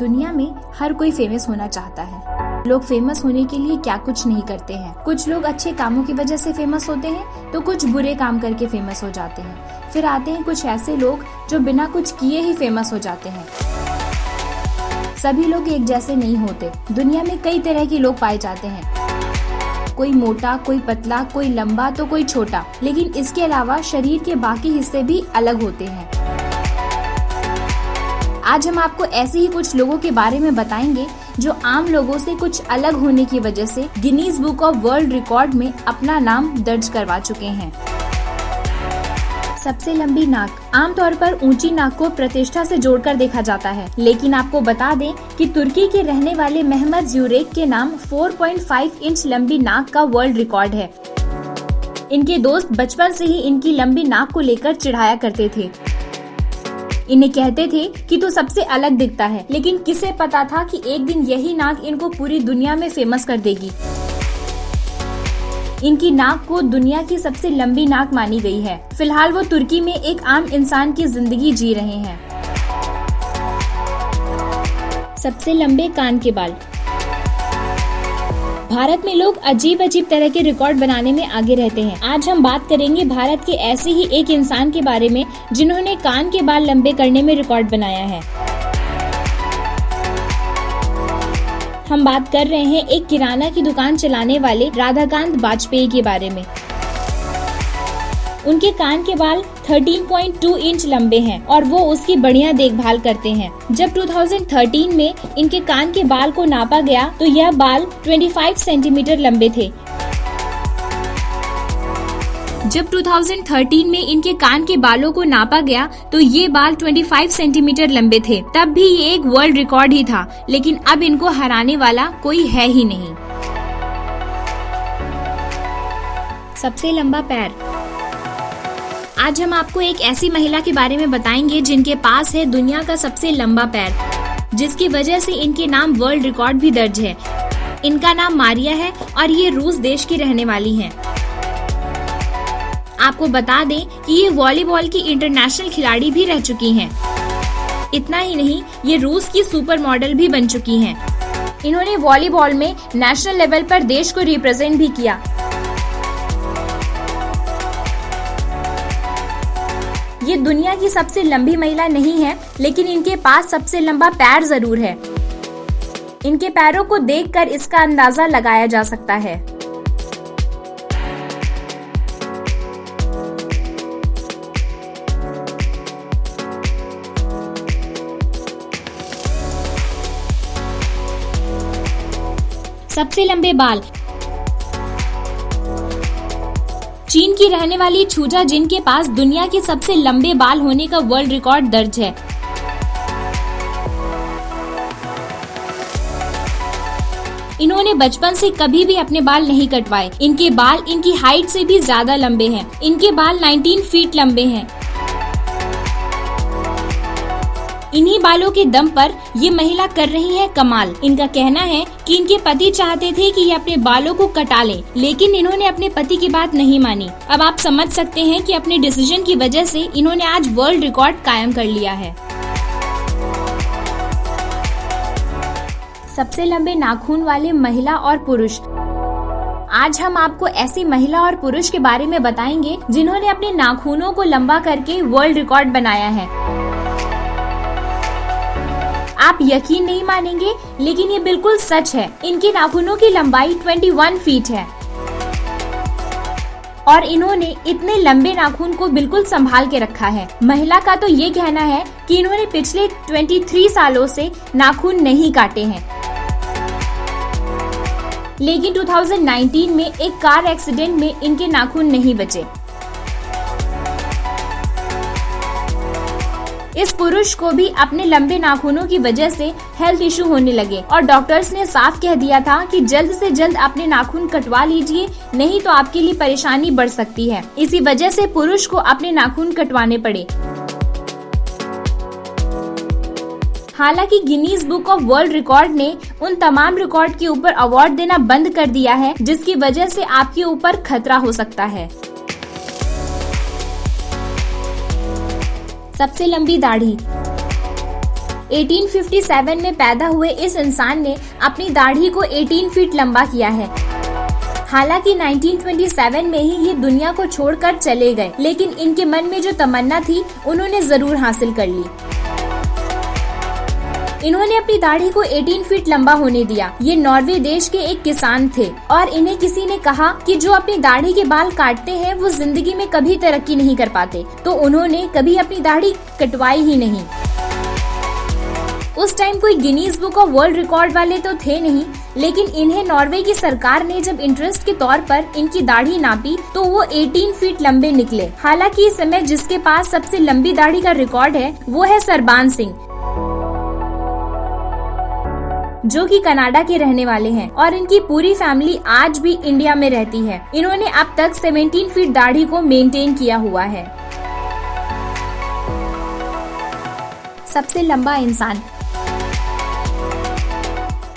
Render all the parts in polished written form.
दुनिया में हर कोई फेमस होना चाहता है। लोग फेमस होने के लिए क्या कुछ नहीं करते हैं। कुछ लोग अच्छे कामों की वजह से फेमस होते हैं तो कुछ बुरे काम करके फेमस हो जाते हैं। फिर आते हैं कुछ ऐसे लोग जो बिना कुछ किए ही फेमस हो जाते हैं। सभी लोग एक जैसे नहीं होते। दुनिया में कई तरह के लोग पाए जाते हैं। कोई मोटा, कोई पतला, कोई लंबा तो कोई छोटा, लेकिन इसके अलावा शरीर के बाकी हिस्से भी अलग होते हैं। आज हम आपको ऐसे ही कुछ लोगों के बारे में बताएंगे जो आम लोगों से कुछ अलग होने की वजह से Guinness book of world record में अपना नाम दर्ज करवा चुके हैं। सबसे लंबी नाक। आमतौर पर ऊंची नाक को प्रतिष्ठा से जोड़कर देखा जाता है, लेकिन आपको बता दें कि तुर्की के रहने वाले मेहमत ज़ुरेक के नाम 4.5 इंच लंबी नाक का वर्ल्ड रिकॉर्ड है। इनके दोस्त बचपन से ही इनकी लंबी नाक को लेकर चिढ़ाया करते थे। इन्हें कहते थे कि तू सबसे अलग दिखता है, लेकिन किसे पता था कि एक दिन यही नाक इनको पूरी दुनिया में फेमस कर देगी। इनकी नाक को दुनिया की सबसे लंबी नाक मानी गई है। फिलहाल वो तुर्की में एक आम इंसान की जिंदगी जी रहे हैं। सबसे लंबे कान के बाल। भारत में लोग अजीब अजीब तरह के रिकॉर्ड बनाने में आगे रहते हैं। आज हम बात करेंगे भारत के ऐसे ही एक इंसान के बारे में जिन्होंने कान के बाल लंबे करने में रिकॉर्ड बनाया है। हम बात कर रहे हैं एक किराना की दुकान चलाने वाले राधाकांत वाजपेयी के बारे में। उनके कान के बाल 13.2 इंच लंबे हैं और वो उसकी बढ़िया देखभाल करते हैं। जब 2013 में इनके कान के बाल को नापा गया तो यह बाल 25 सेंटीमीटर लंबे थे। जब 2013 में इनके कान के बालों को नापा गया तो ये बाल 25 सेंटीमीटर लंबे थे। तब भी ये एक वर्ल्ड रिकॉर्ड ही था, लेकिन अब इनको हराने वाला कोई है ही नहीं। सबसे लंबा पैर। आज हम आपको एक ऐसी महिला के बारे में बताएंगे जिनके पास है दुनिया का सबसे लंबा पैर, जिसकी वजह से इनके नाम वर्ल्ड रिकॉर्ड भी दर्ज है। इनका नाम मारिया है और ये रूस देश की रहने वाली हैं। आपको बता दें कि ये वॉलीबॉल की इंटरनेशनल खिलाड़ी भी रह चुकी हैं। इतना ही नहीं, ये रूस की सुपर मॉडल भी बन चुकी हैं। इन्होंने वॉलीबॉल में नेशनल लेवल पर देश को रिप्रेजेंट भी किया। ये दुनिया की सबसे लंबी महिला नहीं है, लेकिन इनके पास सबसे लंबा पैर जरूर है। इनके पैरों को देखकर इसका अंदाजा लगाया जा सकता है। सबसे लंबे बाल। चीन की रहने वाली छूजा जिनके पास दुनिया के सबसे लंबे बाल होने का वर्ल्ड रिकॉर्ड दर्ज है। इन्होंने बचपन से कभी भी अपने बाल नहीं कटवाए। इनके बाल इनकी हाइट से भी ज्यादा लंबे हैं। इनके बाल 19 फीट लंबे हैं। इन्हीं बालों के दम पर ये महिला कर रही है कमाल। इनका कहना है कि इनके पति चाहते थे कि ये अपने बालों को कटा लें, लेकिन इन्होंने अपने पति की बात नहीं मानी। अब आप समझ सकते हैं कि अपने डिसीजन की वजह से इन्होंने आज वर्ल्ड रिकॉर्ड कायम कर लिया है। सबसे लंबे नाखून वाले महिला और पुरुष। आज हम आपको ऐसी महिला और पुरुष के बारे में बताएंगे जिन्होंने अपने नाखूनों को लंबा करके वर्ल्ड रिकॉर्ड बनाया है। आप यकीन नहीं मानेंगे, लेकिन ये बिल्कुल सच है। इनके नाखूनों की लंबाई 21 फीट है और इन्होंने इतने लंबे नाखून को बिल्कुल संभाल के रखा है। महिला का तो ये कहना है कि इन्होंने पिछले 23 सालों से नाखून नहीं काटे हैं, लेकिन 2019 में एक कार एक्सीडेंट में इनके नाखून नहीं बचे। इस पुरुष को भी अपने लंबे नाखूनों की वजह से हेल्थ इशू होने लगे और डॉक्टर्स ने साफ कह दिया था कि जल्द से जल्द अपने नाखून कटवा लीजिए, नहीं तो आपके लिए परेशानी बढ़ सकती है। इसी वजह से पुरुष को अपने नाखून कटवाने पड़े। हालांकि Guinness book of world record ने उन तमाम रिकॉर्ड के ऊपर अवार्ड देना बंद कर दिया है, जिसकी वजह से आपके ऊपर खतरा हो सकता है। सबसे लंबी दाढ़ी। 1857 में पैदा हुए इस इंसान ने अपनी दाढ़ी को 18 फीट लंबा किया है। हालांकि 1927 में ही ये दुनिया को छोड़कर चले गए, लेकिन इनके मन में जो तमन्ना थी उन्होंने जरूर हासिल कर ली। इन्होंने अपनी दाढ़ी को 18 फीट लंबा होने दिया। ये नॉर्वे देश के एक किसान थे और इन्हें किसी ने कहा कि जो अपनी दाढ़ी के बाल काटते हैं वो जिंदगी में कभी तरक्की नहीं कर पाते, तो उन्होंने कभी अपनी दाढ़ी कटवाई ही नहीं। उस टाइम कोई Guinness book of world record वाले तो थे नहीं, लेकिन इन्हें नॉर्वे की सरकार ने जब इंटरेस्ट के तौर पर इनकी दाढ़ी नापी तो वो 18 फीट लंबे निकले। हालांकि इस समय जिसके पास सबसे लंबी दाढ़ी का रिकॉर्ड है वो है सरबान सिंह, जो कि कनाडा के रहने वाले हैं और इनकी पूरी फैमिली आज भी इंडिया में रहती है। इन्होंने अब तक 17 फीट दाढ़ी को मेंटेन किया हुआ है। सबसे लंबा इंसान।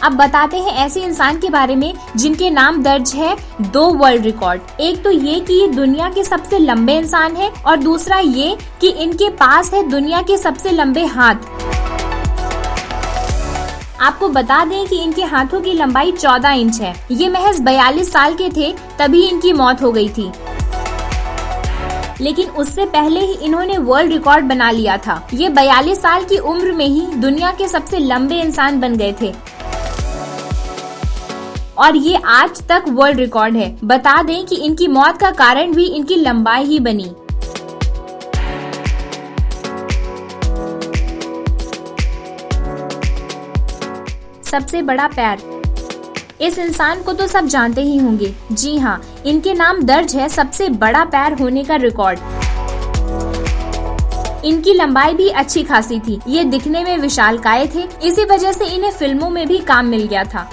अब बताते हैं ऐसे इंसान के बारे में जिनके नाम दर्ज है 2 वर्ल्ड रिकॉर्ड। एक तो ये कि ये दुनिया के सबसे लंबे इंसान है और दूसरा ये कि इनके पास है दुनिया के सबसे लंबे हाथ। आपको बता दें कि इनके हाथों की लंबाई 14 इंच है। ये महज 42 साल के थे तभी इनकी मौत हो गई थी, लेकिन उससे पहले ही इन्होंने वर्ल्ड रिकॉर्ड बना लिया था। ये 42 साल की उम्र में ही दुनिया के सबसे लंबे इंसान बन गए थे और ये आज तक वर्ल्ड रिकॉर्ड है। बता दें कि इनकी मौत का कारण भी इनकी लंबाई ही बनी। सबसे बड़ा पैर। इस इंसान को तो सब जानते ही होंगे। जी हाँ, इनके नाम दर्ज है सबसे बड़ा पैर होने का रिकॉर्ड। इनकी लंबाई भी अच्छी खासी थी। ये दिखने में विशालकाय थे, इसी वजह से इन्हें फिल्मों में भी काम मिल गया था।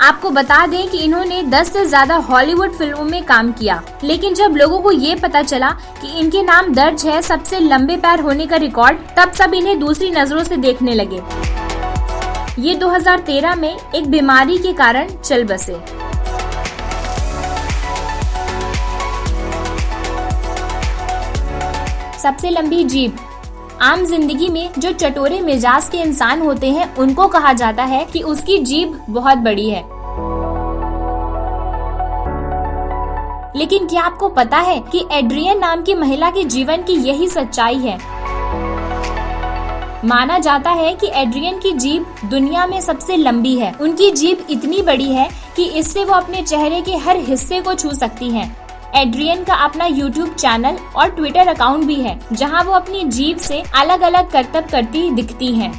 आपको बता दें कि इन्होंने 10 से ज्यादा हॉलीवुड फिल्मों में काम किया, लेकिन जब लोगों को ये पता चला कि इनके नाम दर्ज है सबसे लंबे पैर होने का रिकॉर्ड, तब सब इन्हें दूसरी नजरों से देखने लगे। ये 2013 में एक बीमारी के कारण चल बसे। सबसे लंबी जीभ। आम जिंदगी में जो चटोरे मिजाज के इंसान होते हैं उनको कहा जाता है कि उसकी जीभ बहुत बड़ी है, लेकिन क्या आपको पता है कि एड्रियन नाम की महिला के जीवन की यही सच्चाई है। माना जाता है कि एड्रियन की जीभ दुनिया में सबसे लंबी है। उनकी जीभ इतनी बड़ी है कि इससे वो अपने चेहरे के हर हिस्से को छू सकती हैं। एड्रियन का अपना YouTube चैनल और ट्विटर अकाउंट भी है, जहां वो अपनी जीभ से अलग अलग करतब करती दिखती हैं।